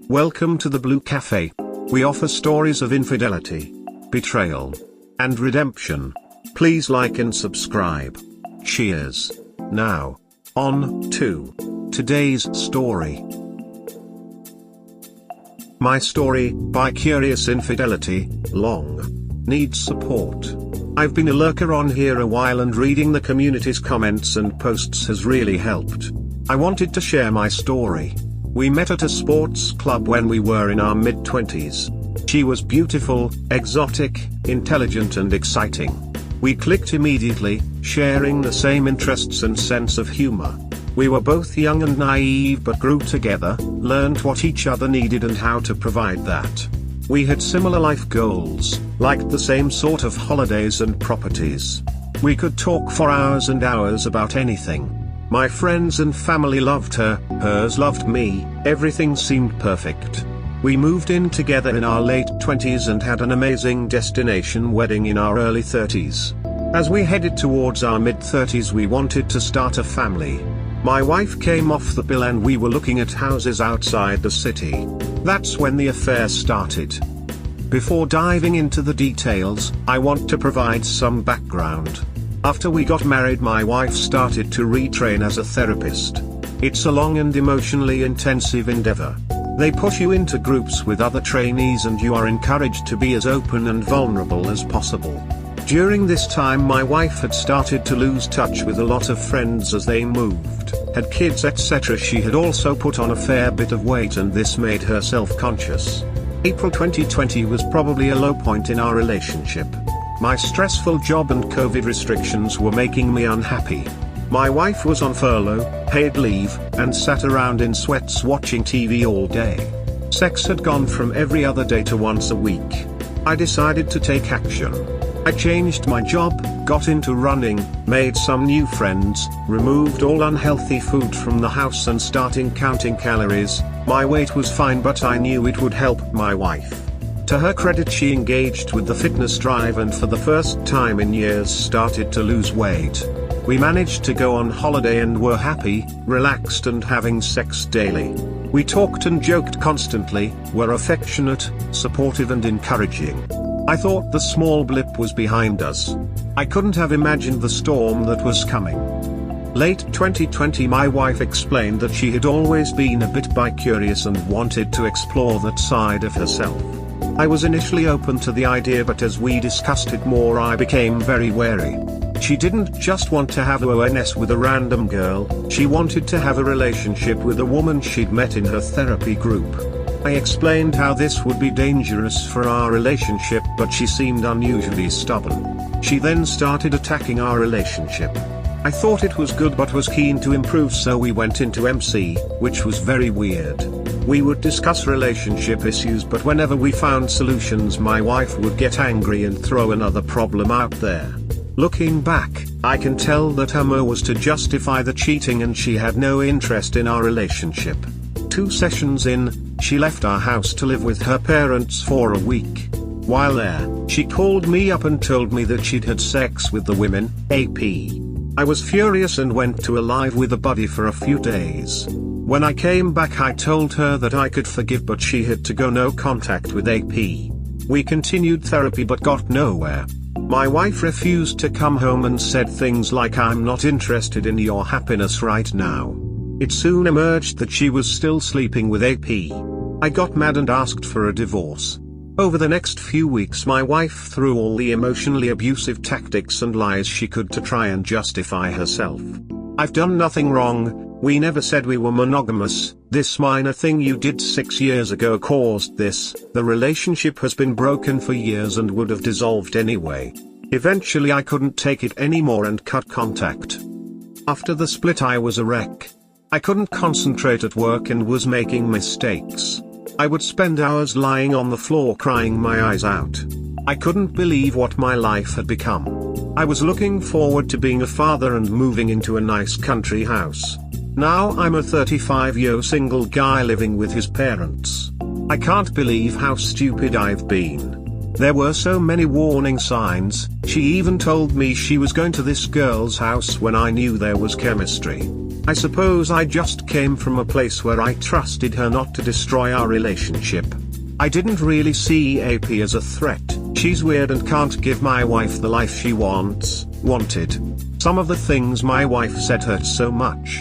Welcome to the Blue Cafe. We offer stories of infidelity, betrayal, and redemption. Please like and subscribe. Cheers. Now, on to today's story. My story, by Curious Infidelity, long, needs support. I've been a lurker on here a while and reading the community's comments and posts has really helped. I wanted to share my story. We met at a sports club when we were in our mid-20s. She was beautiful, exotic, intelligent and exciting. We clicked immediately, sharing the same interests and sense of humor. We were both young and naive but grew together, learned what each other needed and how to provide that. We had similar life goals, liked the same sort of holidays and properties. We could talk for hours and hours about anything. My friends and family loved her, hers loved me, everything seemed perfect. We moved in together in our late 20s and had an amazing destination wedding in our early 30s. As we headed towards our mid-30s we wanted to start a family. My wife came off the bill and we were looking at houses outside the city. That's when the affair started. Before diving into the details, I want to provide some background. After we got married my wife started to retrain as a therapist. It's a long and emotionally intensive endeavor. They push you into groups with other trainees and you are encouraged to be as open and vulnerable as possible. During this time my wife had started to lose touch with a lot of friends as they moved, had kids etc. She had also put on a fair bit of weight and this made her self-conscious. April 2020 was probably a low point in our relationship. My stressful job and COVID restrictions were making me unhappy. My wife was on furlough, paid leave, and sat around in sweats watching TV all day. Sex had gone from every other day to once a week. I decided to take action. I changed my job, got into running, made some new friends, removed all unhealthy food from the house and started counting calories. My weight was fine but I knew it would help my wife. To her credit she engaged with the fitness drive and for the first time in years started to lose weight. We managed to go on holiday and were happy, relaxed and having sex daily. We talked and joked constantly, were affectionate, supportive and encouraging. I thought the small blip was behind us. I couldn't have imagined the storm that was coming. Late 2020 my wife explained that she had always been a bit bi-curious and wanted to explore that side of herself. I was initially open to the idea but as we discussed it more I became very wary. She didn't just want to have ONS with a random girl, she wanted to have a relationship with a woman she'd met in her therapy group. I explained how this would be dangerous for our relationship but she seemed unusually stubborn. She then started attacking our relationship. I thought it was good but was keen to improve so we went into MC, which was very weird. We would discuss relationship issues but whenever we found solutions my wife would get angry and throw another problem out there. Looking back, I can tell that her mo was to justify the cheating and she had no interest in our relationship. 2 sessions in, she left our house to live with her parents for a week. While there, she called me up and told me that she'd had sex with the women, AP. I was furious and went to a live with a buddy for a few days. When I came back I told her that I could forgive but she had to go no contact with AP. We continued therapy but got nowhere. My wife refused to come home and said things like I'm not interested in your happiness right now. It soon emerged that she was still sleeping with AP. I got mad and asked for a divorce. Over the next few weeks my wife threw all the emotionally abusive tactics and lies she could to try and justify herself. I've done nothing wrong, we never said we were monogamous, this minor thing you did 6 years ago caused this, the relationship has been broken for years and would have dissolved anyway. Eventually I couldn't take it anymore and cut contact. After the split I was a wreck. I couldn't concentrate at work and was making mistakes. I would spend hours lying on the floor crying my eyes out. I couldn't believe what my life had become. I was looking forward to being a father and moving into a nice country house. Now I'm a 35-year single guy living with his parents. I can't believe how stupid I've been. There were so many warning signs. She even told me she was going to this girl's house when I knew there was chemistry. I suppose I just came from a place where I trusted her not to destroy our relationship. I didn't really see AP as a threat. She's weird and can't give my wife the life she wanted. Some of the things my wife said hurt so much.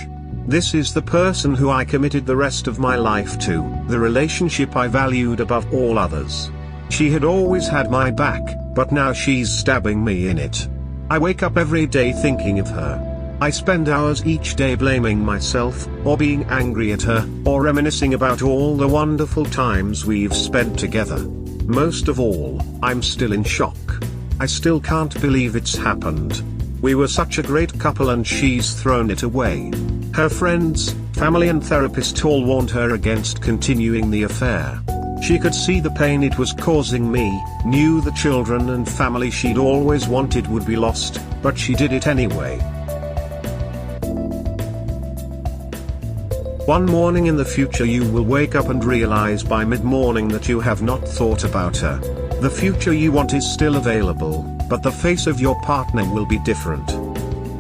This is the person who I committed the rest of my life to, the relationship I valued above all others. She had always had my back, but now she's stabbing me in it. I wake up every day thinking of her. I spend hours each day blaming myself, or being angry at her, or reminiscing about all the wonderful times we've spent together. Most of all, I'm still in shock. I still can't believe it's happened. We were such a great couple and she's thrown it away. Her friends, family and therapist all warned her against continuing the affair. She could see the pain it was causing me, knew the children and family she'd always wanted would be lost, but she did it anyway. One morning in the future you will wake up and realize by mid-morning that you have not thought about her. The future you want is still available, but the face of your partner will be different.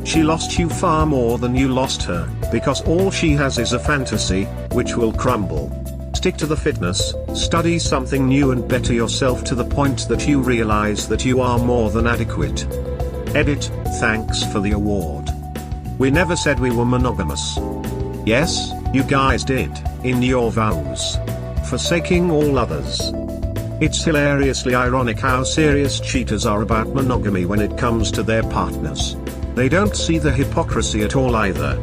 She lost you far more than you lost her, because all she has is a fantasy, which will crumble. Stick to the fitness, study something new and better yourself to the point that you realize that you are more than adequate. Edit, thanks for the award. We never said we were monogamous. Yes, you guys did, in your vows. Forsaking all others. It's hilariously ironic how serious cheaters are about monogamy when it comes to their partners. They don't see the hypocrisy at all either.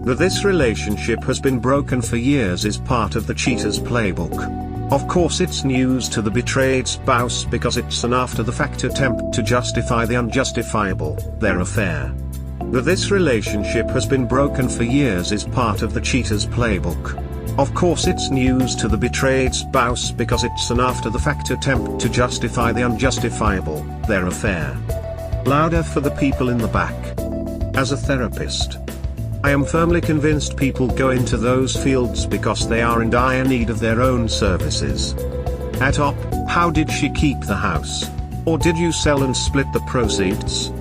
That this relationship has been broken for years is part of the cheater's playbook. Of course it's news to the betrayed spouse because it's an after-the-fact attempt to justify the unjustifiable, their affair. That this relationship has been broken for years is part of the cheater's playbook. Of course it's news to the betrayed spouse because it's an after-the-fact attempt to justify the unjustifiable, their affair. Louder for the people in the back. As a therapist, I am firmly convinced people go into those fields because they are in dire need of their own services. At top, how did she keep the house? Or did you sell and split the proceeds?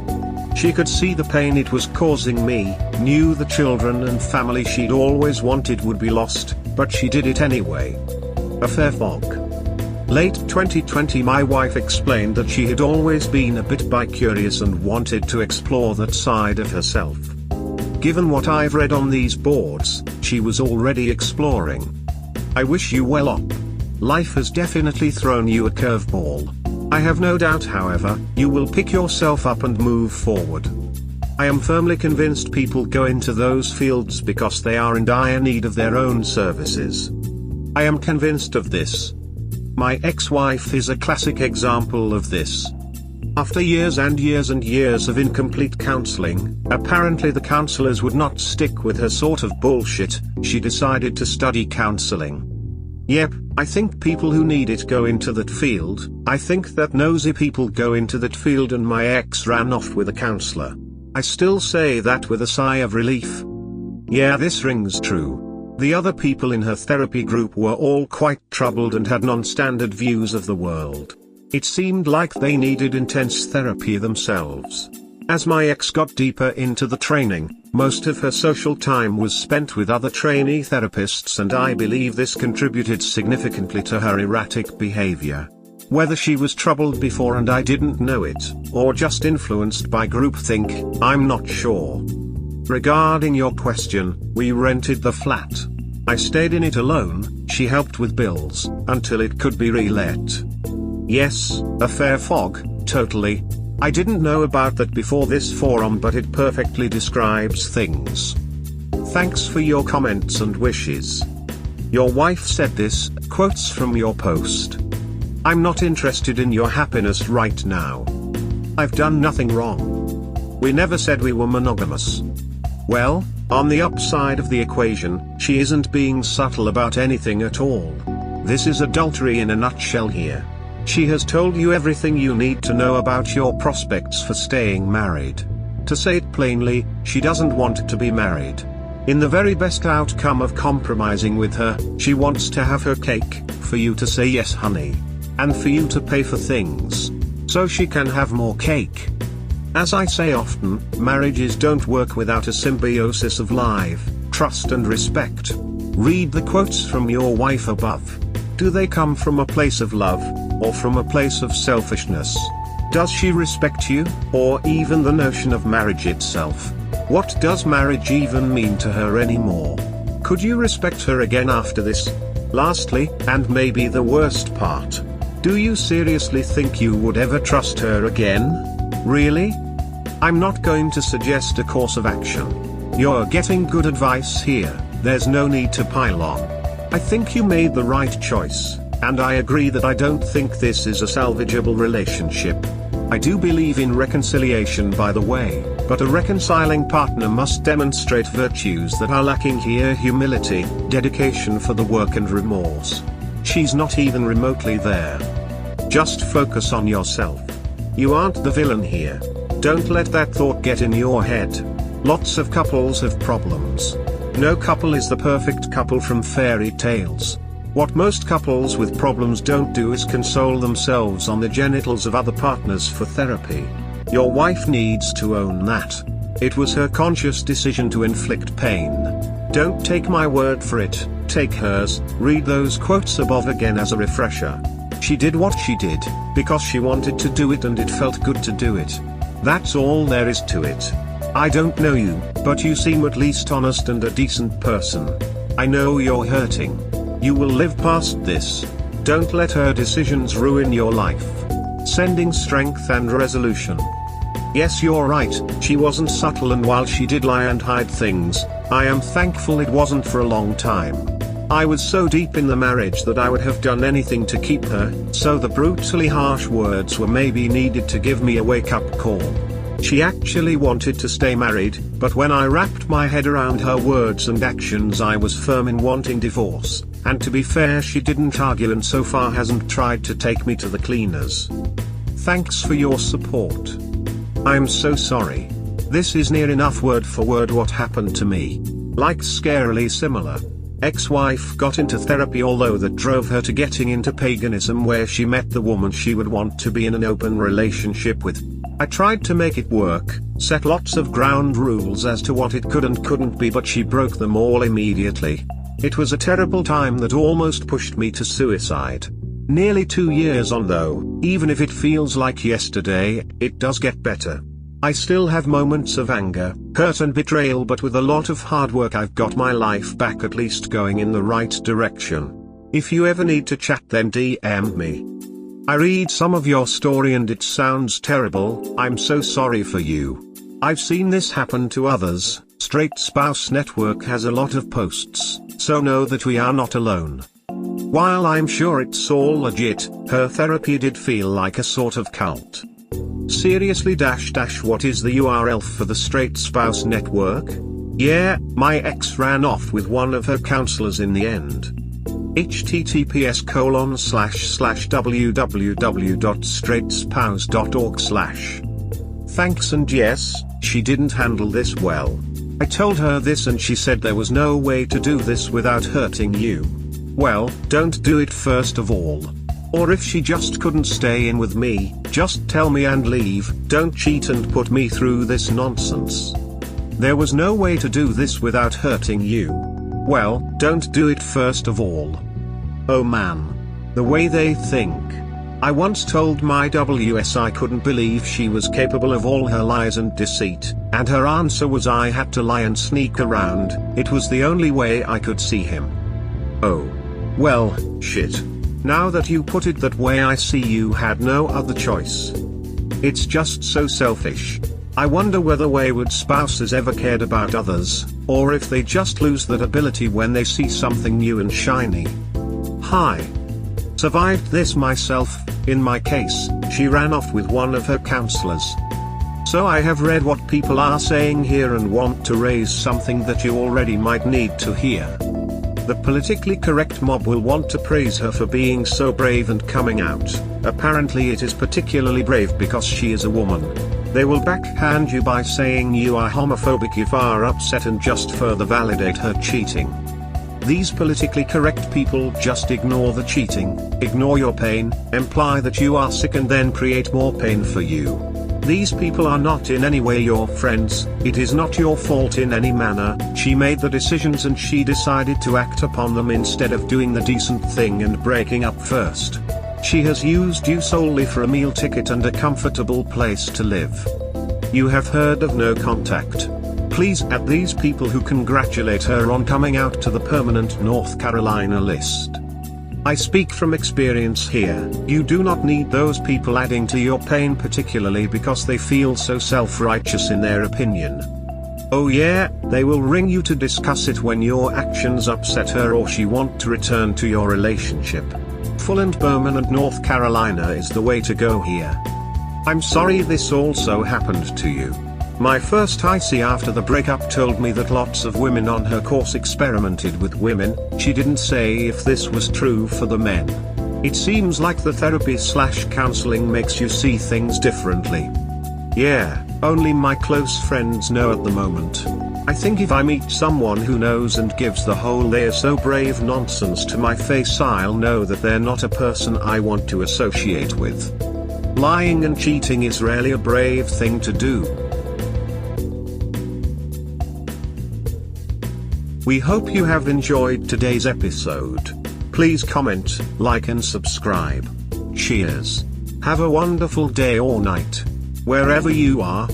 She could see the pain it was causing me, knew the children and family she'd always wanted would be lost, but she did it anyway. Affair fog. Late 2020 my wife explained that she had always been a bit bi-curious and wanted to explore that side of herself. Given what I've read on these boards, she was already exploring. I wish you well op. Life has definitely thrown you a curveball. I have no doubt however, you will pick yourself up and move forward. I am firmly convinced people go into those fields because they are in dire need of their own services. I am convinced of this. My ex-wife is a classic example of this. After years and years and years of incomplete counseling, apparently the counselors would not stick with her sort of bullshit, she decided to study counseling. Yep, I think people who need it go into that field. I think that nosy people go into that field and my ex ran off with a counselor. I still say that with a sigh of relief. Yeah, this rings true. The other people in her therapy group were all quite troubled and had non-standard views of the world. It seemed like they needed intense therapy themselves. As my ex got deeper into the training, most of her social time was spent with other trainee therapists and I believe this contributed significantly to her erratic behavior. Whether she was troubled before and I didn't know it, or just influenced by groupthink, I'm not sure. Regarding your question, we rented the flat. I stayed in it alone, she helped with bills, until it could be re-let. Yes, affair fog, totally. I didn't know about that before this forum but it perfectly describes things. Thanks for your comments and wishes. Your wife said this, quotes from your post. I'm not interested in your happiness right now. I've done nothing wrong. We never said we were monogamous. Well, on the upside of the equation, she isn't being subtle about anything at all. This is adultery in a nutshell here. She has told you everything you need to know about your prospects for staying married. To say it plainly, she doesn't want to be married. In the very best outcome of compromising with her, she wants to have her cake, for you to say yes honey. And for you to pay for things. So she can have more cake. As I say often, marriages don't work without a symbiosis of life. trust and respect. Read the quotes from your wife above. Do they come from a place of love, or from a place of selfishness? Does she respect you, or even the notion of marriage itself? What does marriage even mean to her anymore? Could you respect her again after this? Lastly, and maybe the worst part, do you seriously think you would ever trust her again? Really? I'm not going to suggest a course of action. You're getting good advice here, there's no need to pile on. I think you made the right choice, and I agree that I don't think this is a salvageable relationship. I do believe in reconciliation, by the way, but a reconciling partner must demonstrate virtues that are lacking here: humility, dedication for the work, and remorse. She's not even remotely there. Just focus on yourself. You aren't the villain here. Don't let that thought get in your head. Lots of couples have problems. No couple is the perfect couple from fairy tales. What most couples with problems don't do is console themselves on the genitals of other partners for therapy. Your wife needs to own that. It was her conscious decision to inflict pain. Don't take my word for it, take hers. Read those quotes above again as a refresher. She did what she did, because she wanted to do it and it felt good to do it. That's all there is to it. I don't know you, but you seem at least honest and a decent person. I know you're hurting. You will live past this. Don't let her decisions ruin your life. Sending strength and resolution. Yes, you're right, she wasn't subtle, and while she did lie and hide things, I am thankful it wasn't for a long time. I was so deep in the marriage that I would have done anything to keep her, so the brutally harsh words were maybe needed to give me a wake-up call. She actually wanted to stay married, but when I wrapped my head around her words and actions, I was firm in wanting divorce, and to be fair, she didn't argue and so far hasn't tried to take me to the cleaners. Thanks for your support. I'm so sorry. This is near enough word for word what happened to me. Like scarily similar. Ex-wife got into therapy, although that drove her to getting into paganism, where she met the woman she would want to be in an open relationship with. I tried to make it work, set lots of ground rules as to what it could and couldn't be, but she broke them all immediately. It was a terrible time that almost pushed me to suicide. Nearly 2 years on though, even if it feels like yesterday, it does get better. I still have moments of anger, hurt and betrayal, but with a lot of hard work I've got my life back, at least going in the right direction. If you ever need to chat, then DM me. I read some of your story and it sounds terrible. I'm so sorry for you. I've seen this happen to others. Straight Spouse Network has a lot of posts, so know that we are not alone. While I'm sure it's all legit, her therapy did feel like a sort of cult. Seriously what is the URL for the Straight Spouse Network? Yeah, my ex ran off with one of her counselors in the end. https://www.straightspouse.org/. Thanks, and yes, she didn't handle this well. I told her this and she said there was no way to do this without hurting you. Well, don't do it first of all. Or if she just couldn't stay in with me, just tell me and leave. Don't cheat and put me through this nonsense. There was no way to do this without hurting you. Well, don't do it first of all. Oh man. The way they think. I once told my WS I couldn't believe she was capable of all her lies and deceit, and her answer was I had to lie and sneak around. It was the only way I could see him. Oh. Well, shit. Now that you put it that way, I see you had no other choice. It's just so selfish. I wonder whether wayward spouses ever cared about others, or if they just lose that ability when they see something new and shiny. Hi. Survived this myself. In my case, she ran off with one of her counselors. So I have read what people are saying here and want to raise something that you already might need to hear. The politically correct mob will want to praise her for being so brave and coming out. Apparently it is particularly brave because she is a woman. They will backhand you by saying you are homophobic if are upset and just further validate her cheating. These politically correct people just ignore the cheating, ignore your pain, imply that you are sick and then create more pain for you. These people are not in any way your friends, it is not your fault in any manner. She made the decisions and she decided to act upon them instead of doing the decent thing and breaking up first. She has used you solely for a meal ticket and a comfortable place to live. You have heard of no contact. Please add these people who congratulate her on coming out to the permanent North Carolina list. I speak from experience here. You do not need those people adding to your pain, particularly because they feel so self-righteous in their opinion. Oh yeah, they will ring you to discuss it when your actions upset her or she want to return to your relationship. Full and permanent North Carolina is the way to go here. I'm sorry this also happened to you. My first IC after the breakup told me that lots of women on her course experimented with women. She didn't say if this was true for the men. It seems like the therapy/counseling makes you see things differently. Yeah, only my close friends know at the moment. I think if I meet someone who knows and gives the whole "they're so brave" nonsense to my face, I'll know that they're not a person I want to associate with. Lying and cheating is rarely a brave thing to do. We hope you have enjoyed today's episode. Please comment, like and subscribe. Cheers. Have a wonderful day or night, wherever you are.